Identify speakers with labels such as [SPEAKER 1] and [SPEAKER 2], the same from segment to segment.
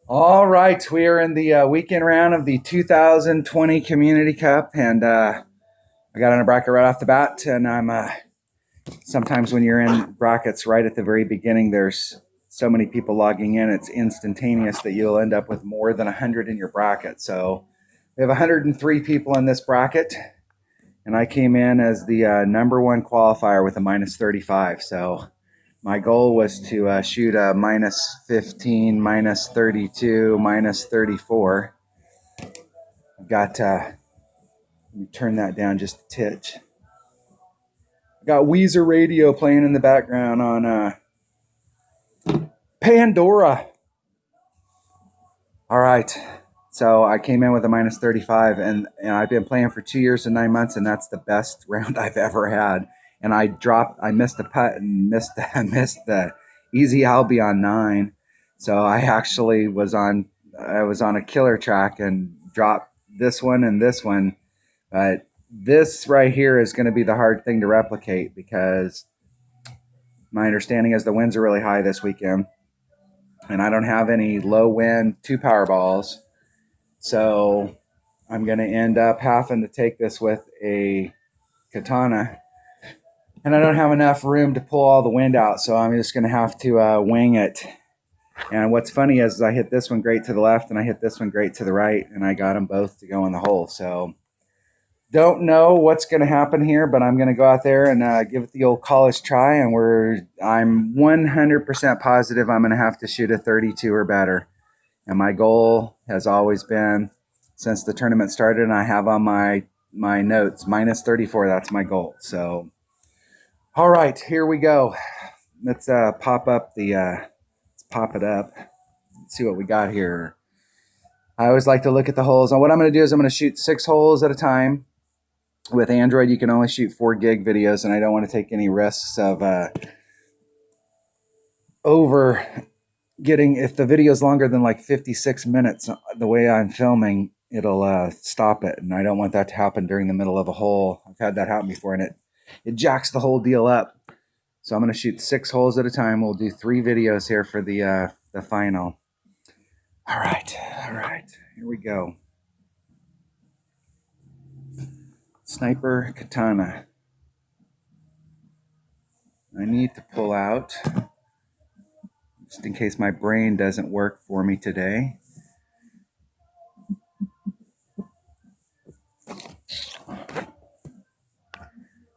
[SPEAKER 1] All right, we are in the weekend round of the 2020 Community Cup, and I got on a bracket right off the bat. And I'm sometimes when you're in brackets right at the very beginning, there's so many people logging in, it's instantaneous that you'll end up with more than 100 in your bracket. So we have 103 people in this bracket, and I came in as the number one qualifier with a minus 35. So my goal was to shoot a minus 15, minus 32, minus 34. Got let me turn that down just a titch. Got Weezer radio playing in the background on Pandora. All right. So I came in with a minus 35, and I've been playing for 2 years and 9 months, and that's the best round I've ever had. And I missed a putt and missed the easy Albie on 9. So I was on a killer track and dropped this one and this one. But this right here is going to be the hard thing to replicate because my understanding is the winds are really high this weekend, and I don't have any low wind 2 Powerballs. So I'm going to end up having to take this with a katana, and I don't have enough room to pull all the wind out. So I'm just going to have to wing it. And what's funny is I hit this one great to the left and I hit this one great to the right, and I got them both to go in the hole. So don't know what's going to happen here, but I'm going to go out there and give it the old college try. And I'm 100% positive I'm going to have to shoot a 32 or better. And my goal has always been, since the tournament started, and I have on my notes, minus 34. That's my goal. So, all right, here we go. Let's pop it up. Let's see what we got here. I always like to look at the holes. And what I'm going to do is I'm going to shoot 6 holes at a time. With Android, you can only shoot 4 gig videos, and I don't want to take any risks of over getting, if the video is longer than like 56 minutes, the way I'm filming, it'll stop it. And I don't want that to happen during the middle of a hole. I've had that happen before, and it jacks the whole deal up. So I'm going to shoot 6 holes at a time. We'll do 3 videos here for the final. All right. Here we go. Sniper Katana. I need to pull out, just in case my brain doesn't work for me today.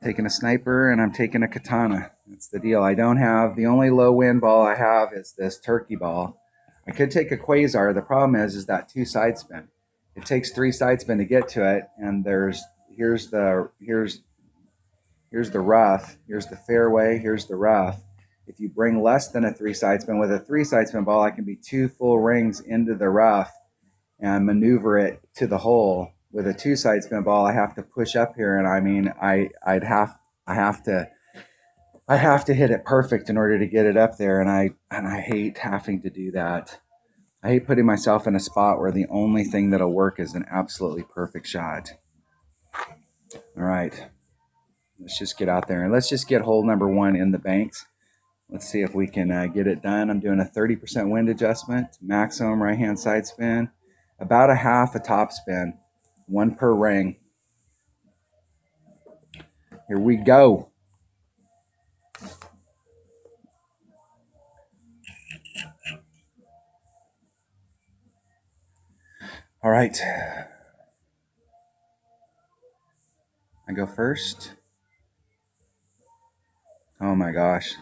[SPEAKER 1] Taking a sniper and I'm taking a katana. That's the deal. The only low wind ball I have is this turkey ball. I could take a quasar. The problem is that 2 side spin. It takes 3 side spin to get to it, and here's the rough, here's the fairway, here's the rough. If you bring less than a 3 side spin, with a 3 side spin ball, I can be 2 full rings into the rough and maneuver it to the hole. With a 2 side spin ball, I have to push up here, and I mean, I have to hit it perfect in order to get it up there, and I hate having to do that. I hate putting myself in a spot where the only thing that'll work is an absolutely perfect shot. All right, let's just get out there and let's just get hole number 1 in the banks. Let's see if we can get it done. I'm doing a 30% wind adjustment, maximum right hand side spin, about a half a top spin, 1 per ring. Here we go. All right. I go first. Oh my gosh.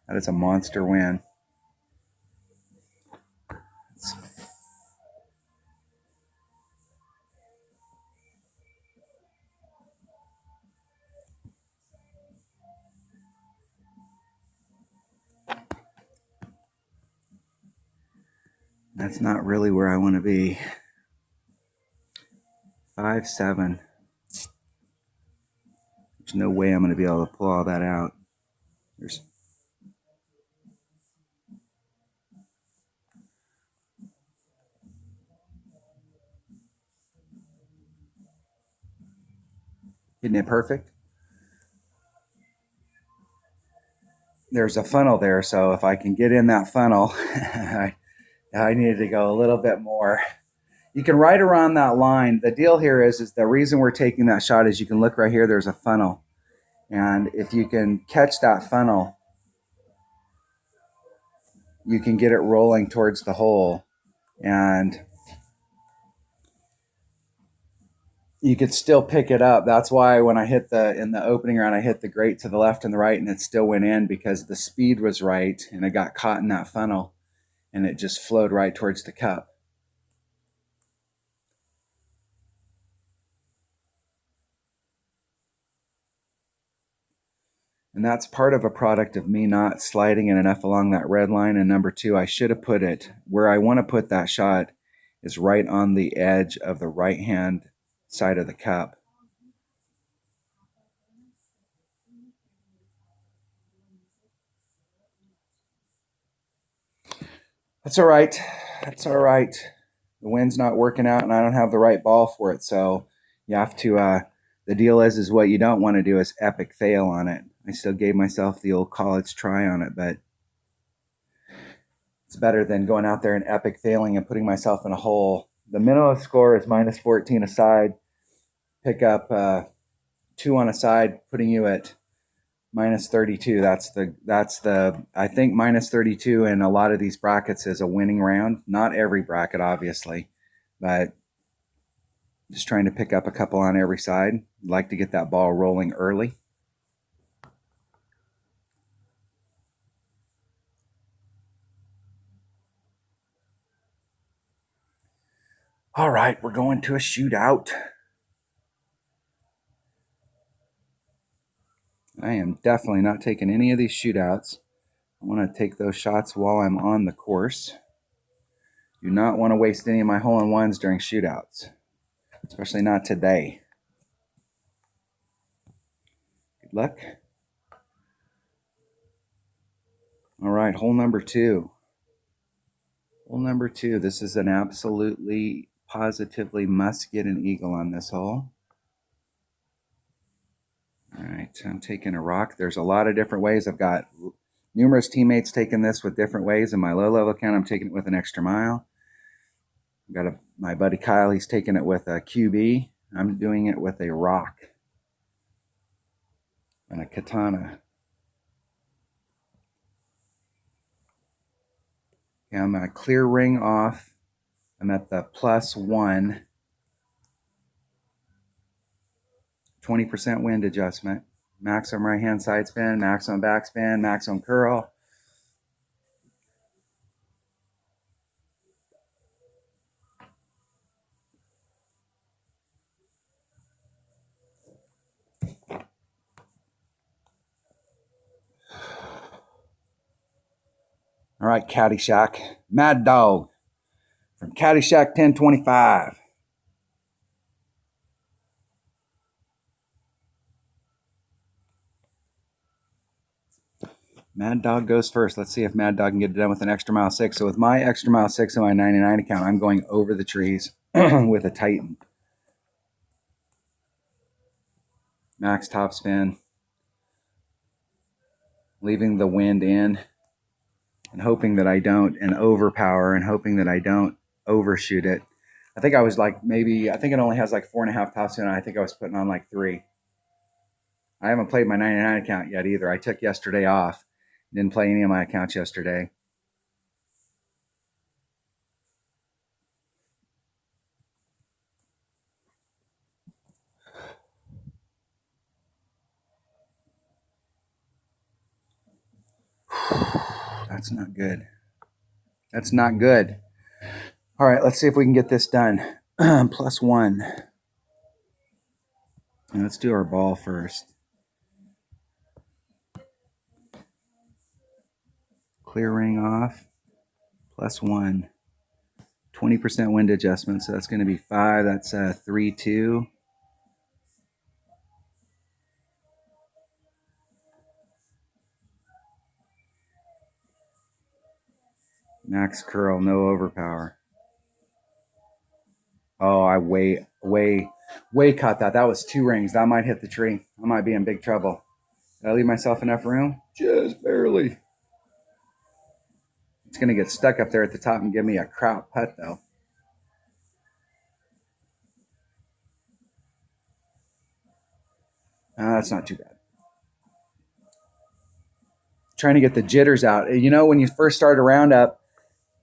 [SPEAKER 1] That is a monster win. That's not really where I want to be. 5-7. There's no way I'm going to be able to pull all that out. Isn't it perfect? There's a funnel there, so if I can get in that funnel, I needed to go a little bit more. You can right around that line. The deal here is the reason we're taking that shot is you can look right here. There's a funnel. And if you can catch that funnel, you can get it rolling towards the hole. And you could still pick it up. That's why when I hit in the opening round, I hit the grate to the left and the right, and it still went in because the speed was right, and it got caught in that funnel, and it just flowed right towards the cup. And that's part of a product of me not sliding it enough along that red line. And number two, I should have put it where I want to put that shot is right on the edge of the right-hand side of the cup. That's all right. That's all right. The wind's not working out and I don't have the right ball for it. So you have to, the deal is what you don't want to do is epic fail on it. I still gave myself the old college try on it, but it's better than going out there and epic failing and putting myself in a hole. The minimum score is minus 14 a side. Pick up 2 on a side, putting you at minus 32. That's the I think minus 32 in a lot of these brackets is a winning round. Not every bracket, obviously, but just trying to pick up a couple on every side. Like to get that ball rolling early. All right, we're going to a shootout. I am definitely not taking any of these shootouts. I want to take those shots while I'm on the course. Do not want to waste any of my hole-in-ones during shootouts, especially not today. Good luck. All right, hole number 2. Hole number 2. This is an absolutely, positively must get an eagle on this hole. All right, I'm taking a rock. There's a lot of different ways. I've got numerous teammates taking this with different ways. In my low-level account, I'm taking it with an extra mile. I've got my buddy Kyle. He's taking it with a QB. I'm doing it with a rock and a katana. Okay, I'm going to clear ring off. I'm at the +1. 20% wind adjustment. Maximum right-hand side spin, maximum backspin, maximum curl. All right, Caddyshack. Mad Dog from Caddyshack 1025. Mad Dog goes first. Let's see if Mad Dog can get it done with an extra mile 6. So with my extra mile 6 on my 99 account, I'm going over the trees with a Titan. Max top spin. Leaving the wind in and hoping that I don't, and overpower and hoping that I don't overshoot it. I think I was like I think it only has like 4.5 top spin. I think I was putting on like 3. I haven't played my 99 account yet either. I took yesterday off. Didn't play any of my accounts yesterday. That's not good. That's not good. All right, let's see if we can get this done. +1. And let's do our ball first. Clear ring off. +1. 20% wind adjustment, so that's going to be 5. That's 3, 2. Max curl, no overpower. Oh, I way caught that. That was 2 rings. That might hit the tree. I might be in big trouble. Did I leave myself enough room? Just barely. It's going to get stuck up there at the top and give me a crap putt, though. That's not too bad. Trying to get the jitters out. You know, when you first start a roundup,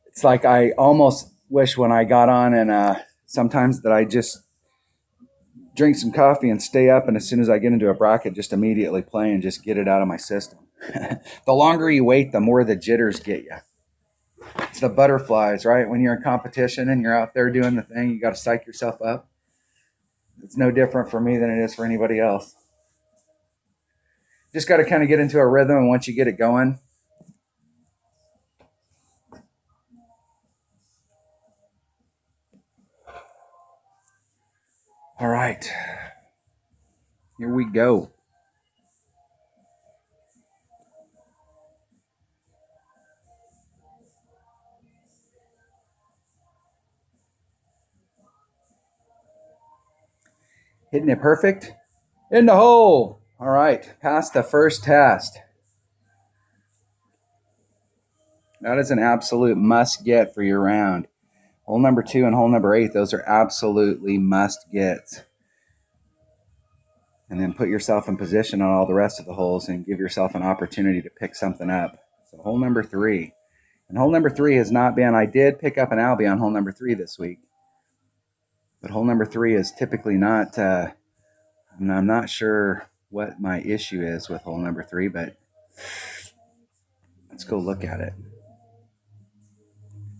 [SPEAKER 1] it's like I almost wish when I got on and sometimes that I just drink some coffee and stay up, and as soon as I get into a bracket, just immediately play and just get it out of my system. The longer you wait, the more the jitters get you. It's the butterflies, right? When you're in competition and you're out there doing the thing, you got to psych yourself up. It's no different for me than it is for anybody else. Just got to kind of get into a rhythm, and once you get it going, all right, here we go. Hitting it perfect. In the hole. All right, passed the first test. That is an absolute must get for your round. Hole number 2 and hole number 8, those are absolutely must gets. And then put yourself in position on all the rest of the holes and give yourself an opportunity to pick something up. So hole number 3. And hole number 3 has not been, I did pick up an Albie on hole number 3 this week. But hole number 3 is typically not, and I'm not sure what my issue is with hole number 3, but let's go look at it.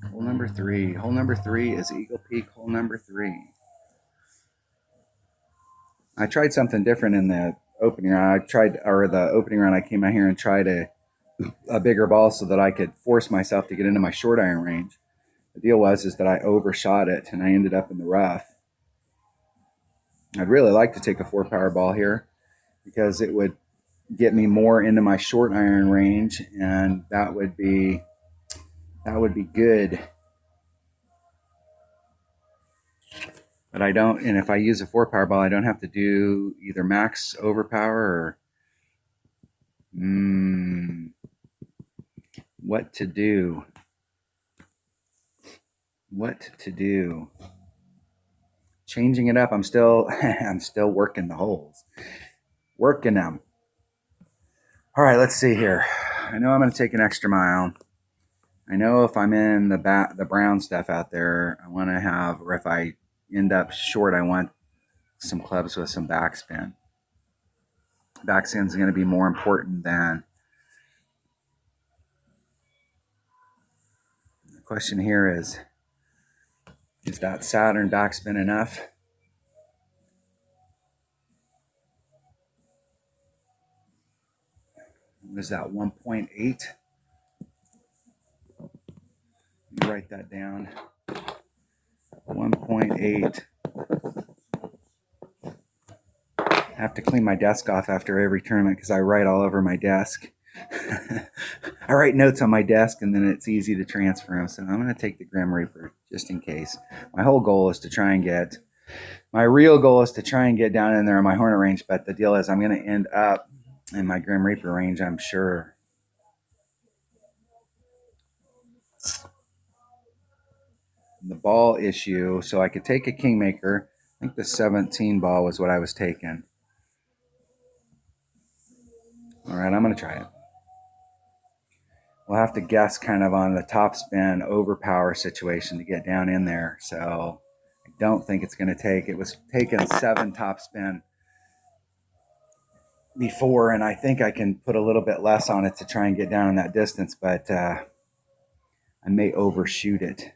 [SPEAKER 1] Hole number 3. Hole number 3 is Eagle Peak hole number 3. I tried something different in the opening round. The opening round, I came out here and tried a bigger ball so that I could force myself to get into my short iron range. The deal is that I overshot it and I ended up in the rough. I'd really like to take a 4-power ball here because it would get me more into my short iron range, and that would be good. But I don't, and if I use a 4-power ball, I don't have to do either max overpower or what to do. Changing it up. I'm still working the holes. Working them. All right, let's see here. I know I'm going to take an extra mile. I know if I'm in the brown stuff out there, I want to have, or if I end up short, I want some clubs with some backspin. Backspin is going to be more important than. The question here is that Saturn backspin enough? What is that, 1.8? Write that down. 1.8. I have to clean my desk off after every tournament because I write all over my desk. I write notes on my desk and then it's easy to transfer them. So I'm going to take the Grim Reaper just in case. My whole goal is to try and get, my real goal is to try and get down in there in my Hornet range. But the deal is I'm going to end up in my Grim Reaper range, I'm sure. The ball issue, so I could take a Kingmaker. I think the 17 ball was what I was taking. All right, I'm going to try it. We'll have to guess kind of on the top spin overpower situation to get down in there. So I don't think it's going to take. It was taking 7 top spin before, and I think I can put a little bit less on it to try and get down in that distance, but I may overshoot it.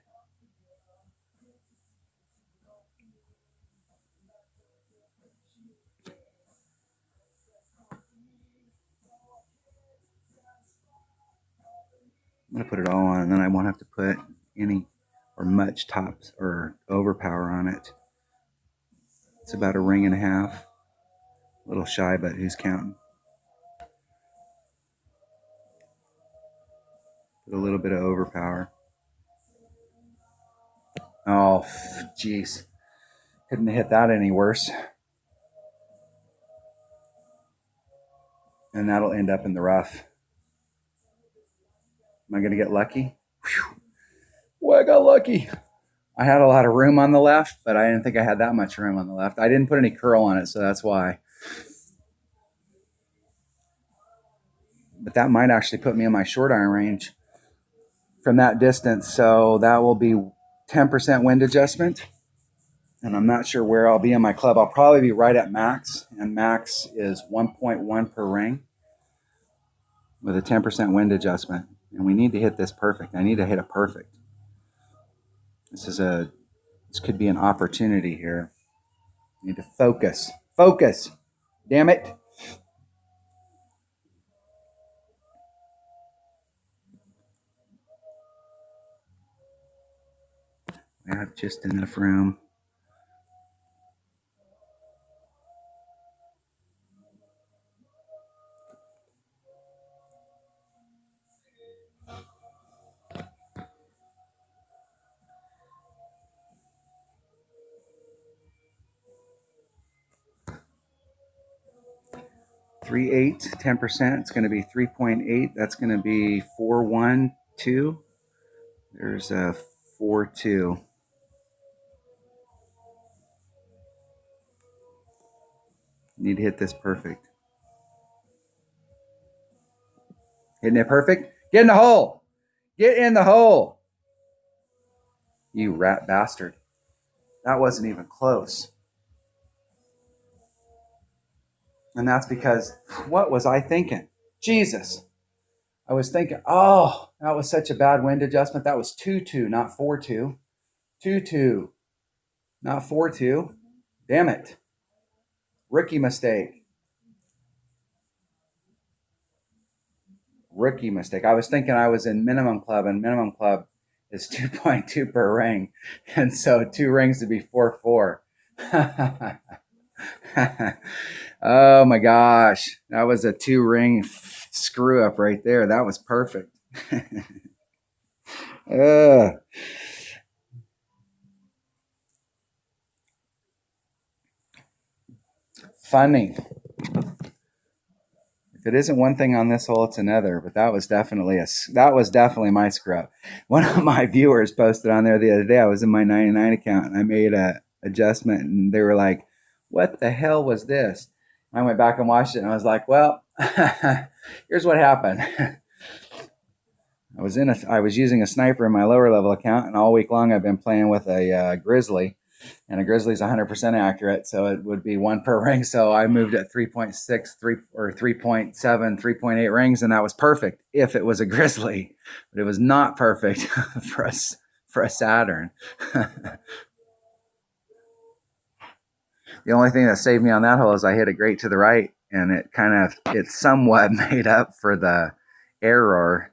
[SPEAKER 1] I'm going to put it all on, and then I won't have to put any or much tops or overpower on it. It's about a ring and a half. A little shy, but who's counting? Put a little bit of overpower. Oh, jeez. Couldn't have hit that any worse. And that'll end up in the rough. Am I going to get lucky? Whew. Boy, I got lucky. I had a lot of room on the left, but I didn't think I had that much room on the left. I didn't put any curl on it, so that's why. But that might actually put me in my short iron range from that distance. So that will be 10% wind adjustment. And I'm not sure where I'll be in my club. I'll probably be right at max, and max is 1.1 per ring with a 10% wind adjustment. And we need to hit this perfect. I need to hit it perfect. This could be an opportunity here. I need to focus. Focus. Damn it. I have just enough room. Three eight, 10%. It's going to be 3.8. That's going to be 412. There's a 4.2. Need to hit this perfect. Hitting it perfect. Get in the hole. Get in the hole. You rat bastard. That wasn't even close. And that's because, what was I thinking? Jesus. I was thinking, oh, that was such a bad wind adjustment. That was 2-2, not 4-2. 2-2, not 4-2. Damn it. Rookie mistake. Rookie mistake. I was thinking I was in minimum club, and minimum club is 2.2 per ring. And so 2 rings to be 4-4. Oh my gosh. That was a 2 ring screw up right there. That was perfect. Funny. If it isn't one thing on this hole, it's another. But that was definitely my screw up. One of my viewers posted on there the other day. I was in my 99 account and I made a adjustment, and they were like, "What the hell was this?" I went back and watched it, and I was like, "Well, here's what happened." I was using a sniper in my lower level account, and all week long I've been playing with a grizzly, and a grizzly is 100% accurate, so it would be 1 per ring. So I moved at 3.6, 3.7, 3.8 rings, and that was perfect if it was a grizzly, but it was not perfect for us for a Saturn. The only thing that saved me on that hole is I hit it great to the right, and it somewhat made up for the error.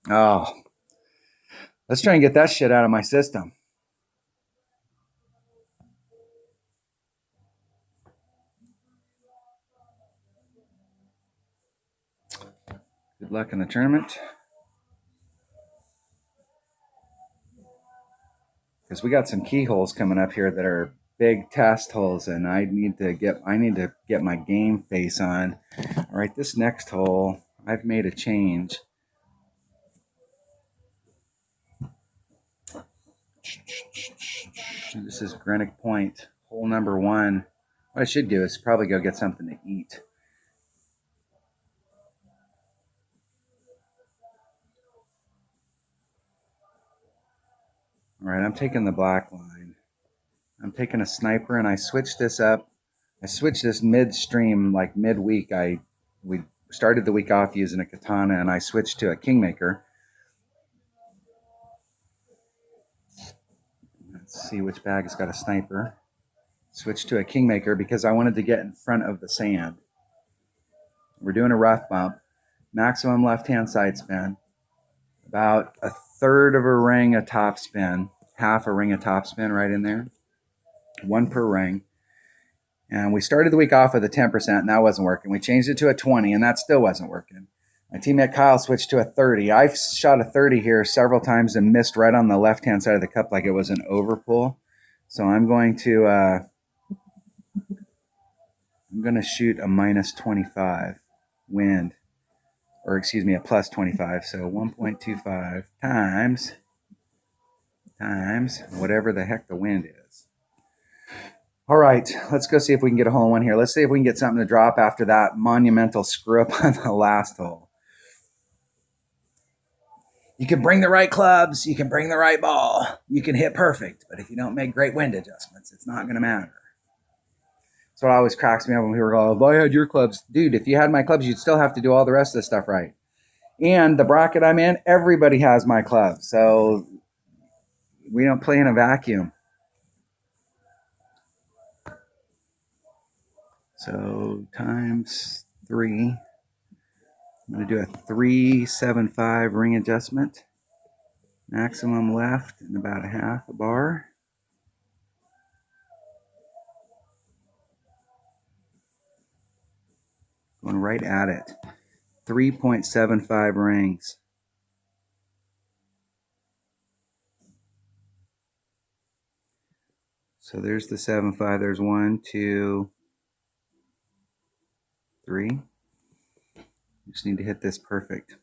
[SPEAKER 1] Oh, let's try and get that shit out of my system. Good luck in the tournament. Because we got some key holes coming up here that are big test holes, and I need to get my game face on. All right, this next hole, I've made a change. This is Greenock Point, hole number 1. What I should do is probably go get something to eat. All right, I'm taking the black line. I'm taking a sniper, and I switched this up. I switched this midstream, like midweek. We started the week off using a katana, and I switched to a Kingmaker. Let's see which bag has got a sniper. Switched to a Kingmaker because I wanted to get in front of the sand. We're doing a rough bump. Maximum left-hand side spin. About a third of a ring of top spin. Half a ring of top spin right in there. 1 per ring. And we started the week off with a 10%, and that wasn't working. We changed it to a 20, and that still wasn't working. My teammate Kyle switched to a 30. I've shot a 30 here several times and missed right on the left-hand side of the cup like it was an overpull. So I'm going to shoot a -25 wind. or excuse me, a plus 25. So 1.25 times whatever the heck the wind is. All right, let's go see if we can get a hole in one here. Let's see if we can get something to drop after that monumental screw up on the last hole. You can bring the right clubs, you can bring the right ball, you can hit perfect, but if you don't make great wind adjustments, it's not going to matter. That's what always cracks me up when people go, "If I had your clubs." Dude, if you had my clubs, you'd still have to do all the rest of the stuff right. And the bracket I'm in, everybody has my clubs. So we don't play in a vacuum. So times 3. I'm going to do a 375 ring adjustment. Maximum left and about a half a bar. Going right at it. 3.75 rings. So there's the 7.5. There's 1, 2, 3. Just need to hit this perfect.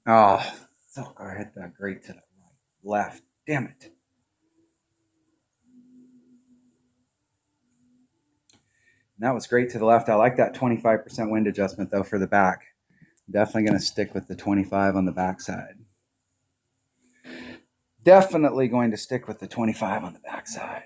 [SPEAKER 1] Oh, I hit that great to the left. Damn it. And that was great to the left. I like that 25% wind adjustment, though, for the back. Definitely going to stick with the 25 on the backside. Definitely going to stick with the 25 on the backside.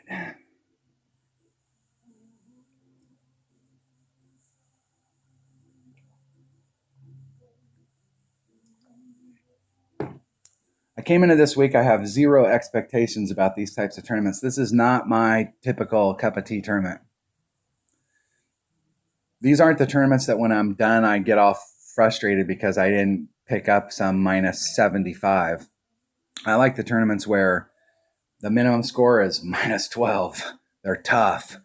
[SPEAKER 1] I came into this week, I have zero expectations about these types of tournaments. This is not my typical cup of tea tournament. These aren't the tournaments that when I'm done, I get all frustrated because I didn't pick up some minus 75. I like the tournaments where the minimum score is minus 12. They're tough.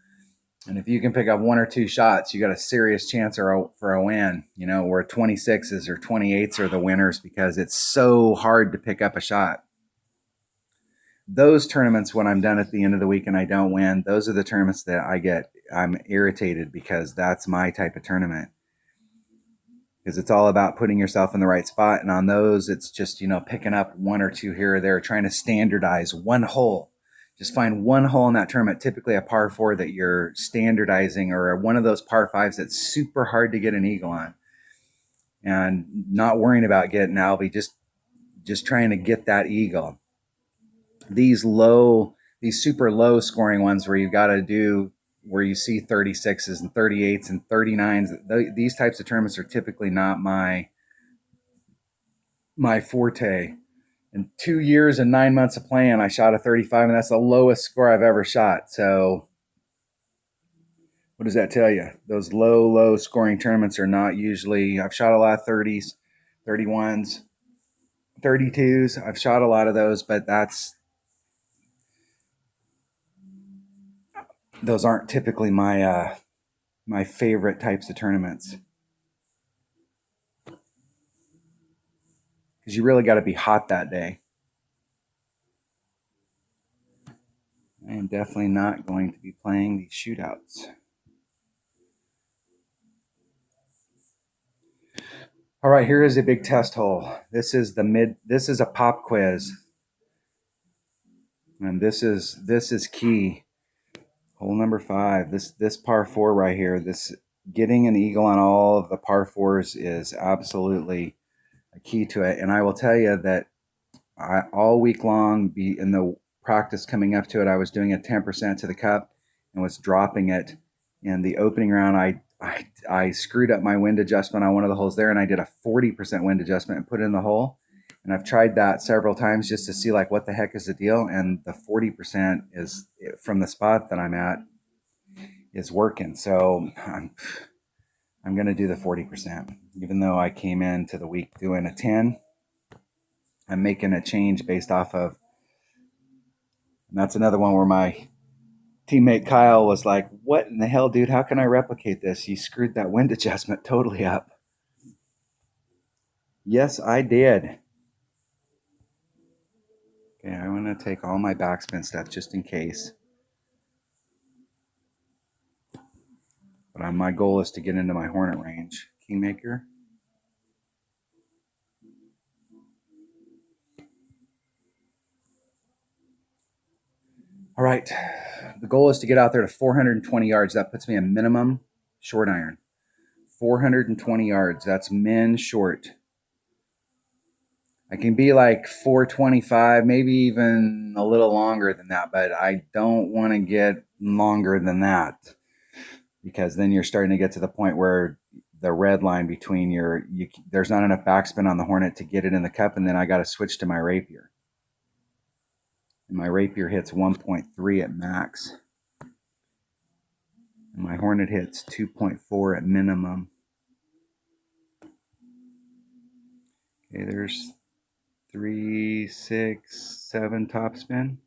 [SPEAKER 1] And if you can pick up 1 or 2 shots, you got a serious chance for a win, you know, where 26s or 28s are the winners because it's so hard to pick up a shot. Those tournaments, when I'm done at the end of the week and I don't win, those are the tournaments that I'm irritated because that's my type of tournament. Because it's all about putting yourself in the right spot. And on those, it's just, you know, picking up 1 or 2 here or there, trying to standardize one hole. Just find one hole in that tournament, typically a par 4 that you're standardizing, or one of those par 5s that's super hard to get an eagle on. And not worrying about getting Albie, just trying to get that eagle. These super low scoring ones where you've got to do, where you see 36s and 38s and 39s, these types of tournaments are typically not my forte. In 2 years and 9 months of playing, I shot a 35, and that's the lowest score I've ever shot. So what does that tell you? Those low scoring tournaments are not usually, I've shot a lot of 30s, 31s, 32s. I've shot a lot of those, but those aren't typically my favorite types of tournaments. Because you really got to be hot that day. I am definitely not going to be playing these shootouts. All right, here is a big test hole. This is a pop quiz. And this is key. Hole number 5. This par 4 right here. This getting an eagle on all of the par 4s is absolutely a key to it. And I will tell you that all week long, in the practice coming up to it, I was doing a 10% to the cup and was dropping it. In the opening round, I screwed up my wind adjustment on one of the holes there, and I did a 40% wind adjustment and put it in the hole. And I've tried that several times just to see like what the heck is the deal. And the 40% is from the spot that I'm at is working. So I'm going to do the 40%, even though I came into the week doing a 10. I'm making a change based off of, and that's another one where my teammate Kyle was like, "What in the hell, dude? How can I replicate this? You screwed that wind adjustment totally up." Yes, I did. Okay, I'm going to take all my backspin stuff just in case. But my goal is to get into my Hornet range. Kingmaker. All right. The goal is to get out there to 420 yards. That puts me a minimum short iron. 420 yards. That's min short. I can be like 425, maybe even a little longer than that, but I don't want to get longer than that, because then you're starting to get to the point where the red line between there's not enough backspin on the Hornet to get it in the cup, and then I got to switch to my rapier. And my rapier hits 1.3 at max. And my Hornet hits 2.4 at minimum. Okay, there's 3, 6, 7 topspin.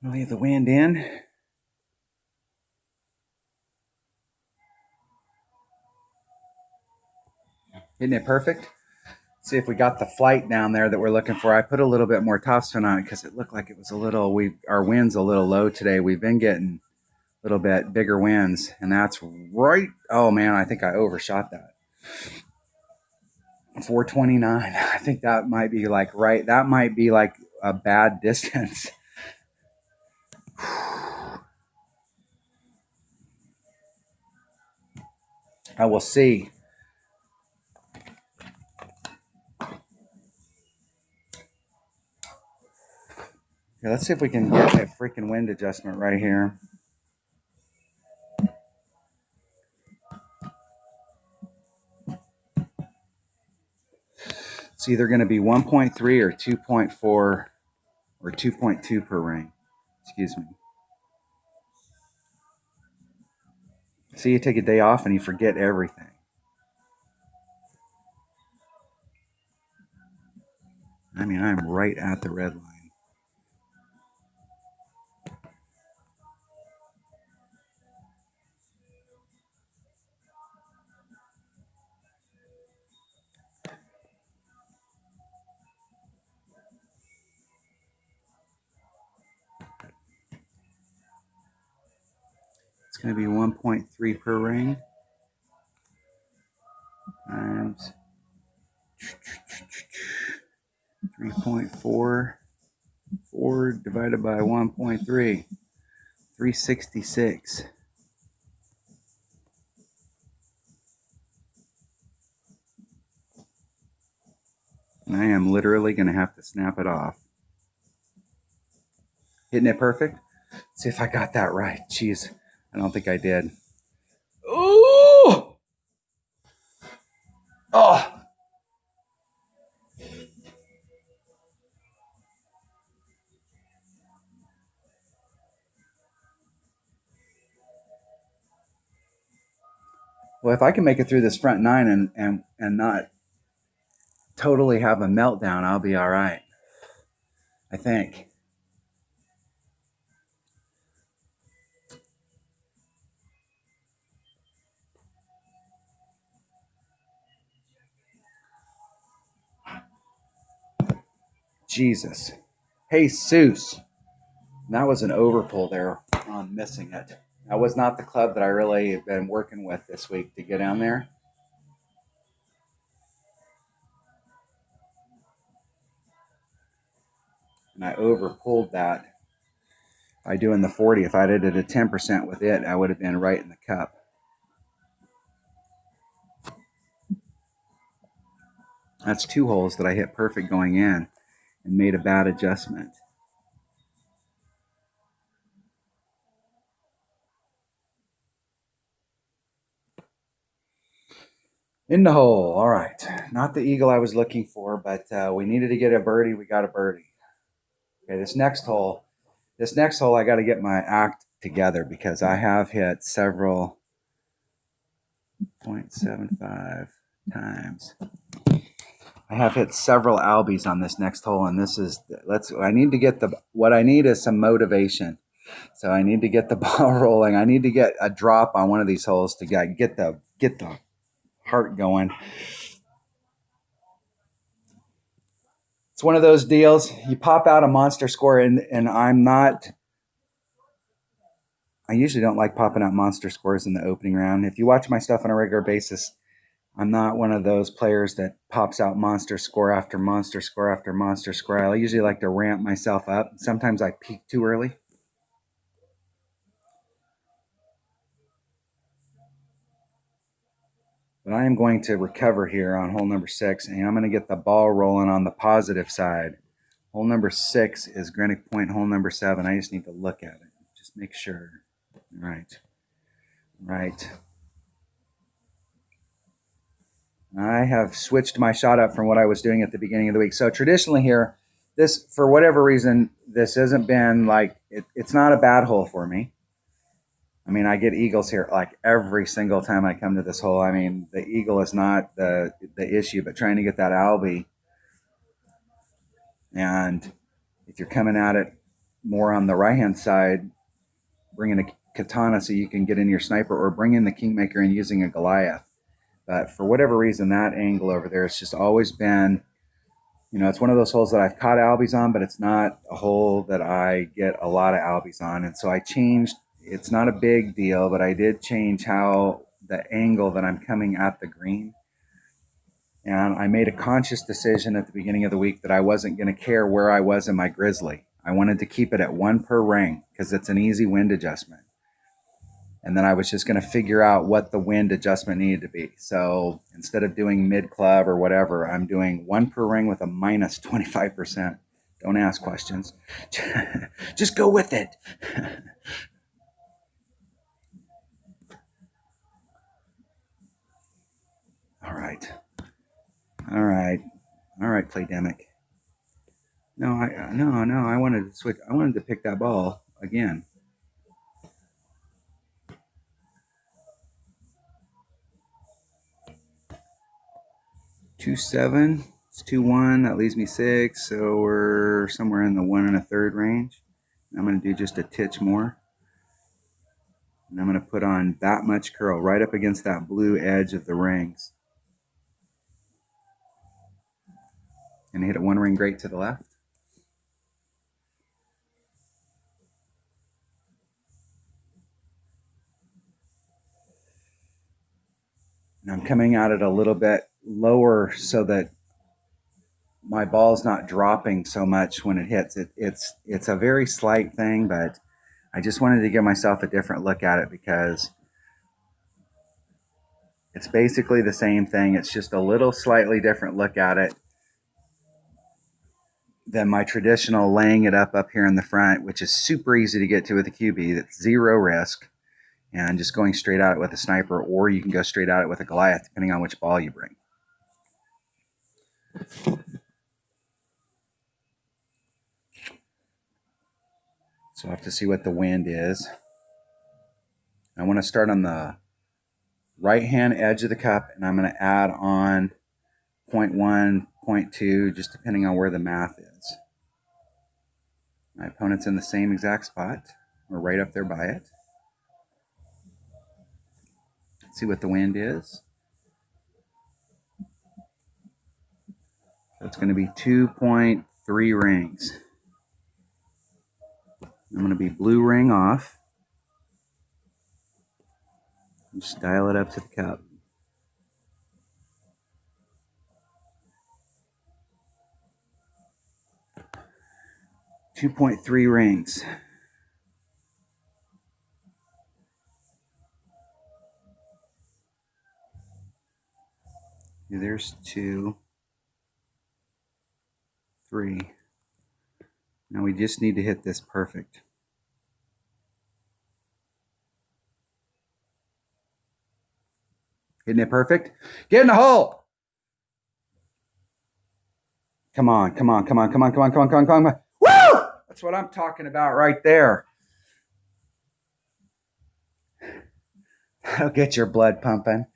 [SPEAKER 1] I'll leave the wind in. Isn't it perfect? See if we got the flight down there that we're looking for. I put a little bit more topspin on it because it looked like it was a little, our wind's a little low today. We've been getting a little bit bigger winds, and that's right. Oh man, I think I overshot that. 429. I think that might be like right. That might be like a bad distance. I will see. Yeah, let's see if we can get a freaking wind adjustment right here. It's either going to be 1.3 or 2.4 or 2.2 per ring. Excuse me. See, you take a day off and you forget everything. I mean, I'm right at the red line. It's going to be 1.3 per ring times 3.4. 4 divided by 1.3. 366. And I am literally going to have to snap it off. Hitting it perfect? Let's see if I got that right. Jeez, I don't think I did. Ooh! Oh! Well, if I can make it through this front 9 and not totally have a meltdown, I'll be all right. I think. Jesus. Jesus. That was an overpull there on missing it. That was not the club that I really have been working with this week to get down there. And I overpulled that by doing the 40. If I did it at 10% with it, I would have been right in the cup. That's 2 holes that I hit perfect going in and made a bad adjustment. In the hole. All right. Not the eagle I was looking for, but we needed to get a birdie. We got a birdie. Okay, this next hole, I got to get my act together because I have hit several 0.75 times. I have hit several albies on this next hole, and this is I need to get what I need is some motivation. So I need to get the ball rolling. I need to get a drop on one of these holes to get the heart going. It's one of those deals. You pop out a monster score, and I'm not. I usually don't like popping out monster scores in the opening round. If you watch my stuff on a regular basis, I'm not one of those players that pops out monster score after monster score after monster score. I usually like to ramp myself up. Sometimes I peak too early. But I am going to recover here on hole number 6, and I'm going to get the ball rolling on the positive side. Hole number 6 is Granite Point. Hole number 7, I just need to look at it. Just make sure. Right. I have switched my shot up from what I was doing at the beginning of the week. So traditionally here, this, for whatever reason, this hasn't been like, it's not a bad hole for me. I mean, I get eagles here like every single time I come to this hole. I mean, the eagle is not the issue, but trying to get that albie. And if you're coming at it more on the right-hand side, bringing a katana so you can get in your sniper, or bring in the kingmaker and using a Goliath. But for whatever reason, that angle over there, it's just always been, it's one of those holes that I've caught albies on, but it's not a hole that I get a lot of albies on. And so I changed. It's not a big deal, but I did change how the angle that I'm coming at the green. And I made a conscious decision at the beginning of the week that I wasn't going to care where I was in my grizzly. I wanted to keep it at 1 per ring because it's an easy wind adjustment. And then I was just going to figure out what the wind adjustment needed to be. So instead of doing mid club or whatever, I'm doing 1 per ring with a minus 25%. Don't ask questions. Just go with it. All right. Playdemic. No, I wanted to switch. I wanted to pick that ball again. 2-7. It's 2-1. That leaves me 6. So we're somewhere in the 1 1/3 range. I'm going to do just a titch more. And I'm going to put on that much curl right up against that blue edge of the rings. And hit it 1 ring great to the left. And I'm coming at it a little bit lower so that my ball's not dropping so much when it hits. It's a very slight thing, but I just wanted to give myself a different look at it because it's basically the same thing. It's just a little slightly different look at it than my traditional laying it up here in the front, which is super easy to get to with a QB. That's zero risk, and just going straight at it with a sniper, or you can go straight at it with a Goliath, depending on which ball you bring. So I have to see what the wind is. I want to start on the right-hand edge of the cup, and I'm going to add on 0.1, 0.2, just depending on where the math is. My opponent's in the same exact spot. We're right up there by it. Let's see what the wind is. So it's going to be 2.3 rings. I'm going to be blue ring off. Just dial it up to the cup. 2.3 rings. There's 2, 3. Now we just need to hit this perfect. Hitting it perfect. Get in the hole. Come on. Woo! That's what I'm talking about right there. That'll get your blood pumping.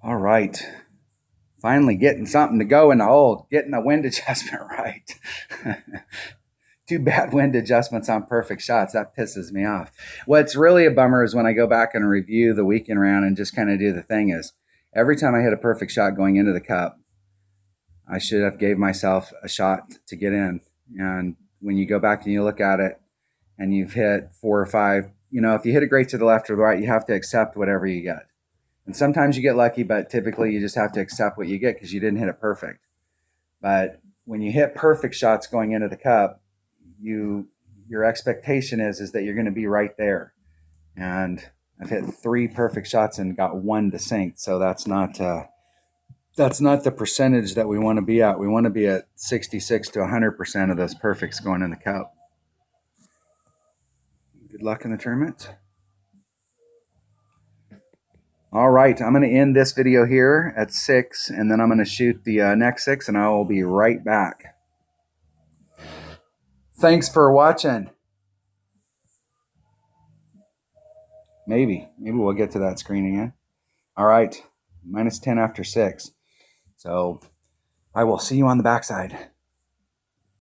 [SPEAKER 1] All right. Finally getting something to go in the hole, getting the wind adjustment right. Too bad wind adjustments on perfect shots. That pisses me off. What's really a bummer is when I go back and review the weekend round and just kind of do the thing is every time I hit a perfect shot going into the cup, I should have gave myself a shot to get in. And when you go back and you look at it and you've hit 4 or 5, if you hit it great to the left or the right, you have to accept whatever you get. And sometimes you get lucky, but typically you just have to accept what you get because you didn't hit it perfect. But when you hit perfect shots going into the cup, your expectation is that you're going to be right there. And I've hit 3 perfect shots and got 1 to sink. So that's not the percentage that we want to be at. We want to be at 66 to 100% of those perfects going in the cup. Good luck in the tournament. All right, I'm going to end this video here at 6, and then I'm going to shoot the next 6, and I will be right back. Thanks for watching. Maybe we'll get to that screen again. All right, -10 after 6. So I will see you on the backside.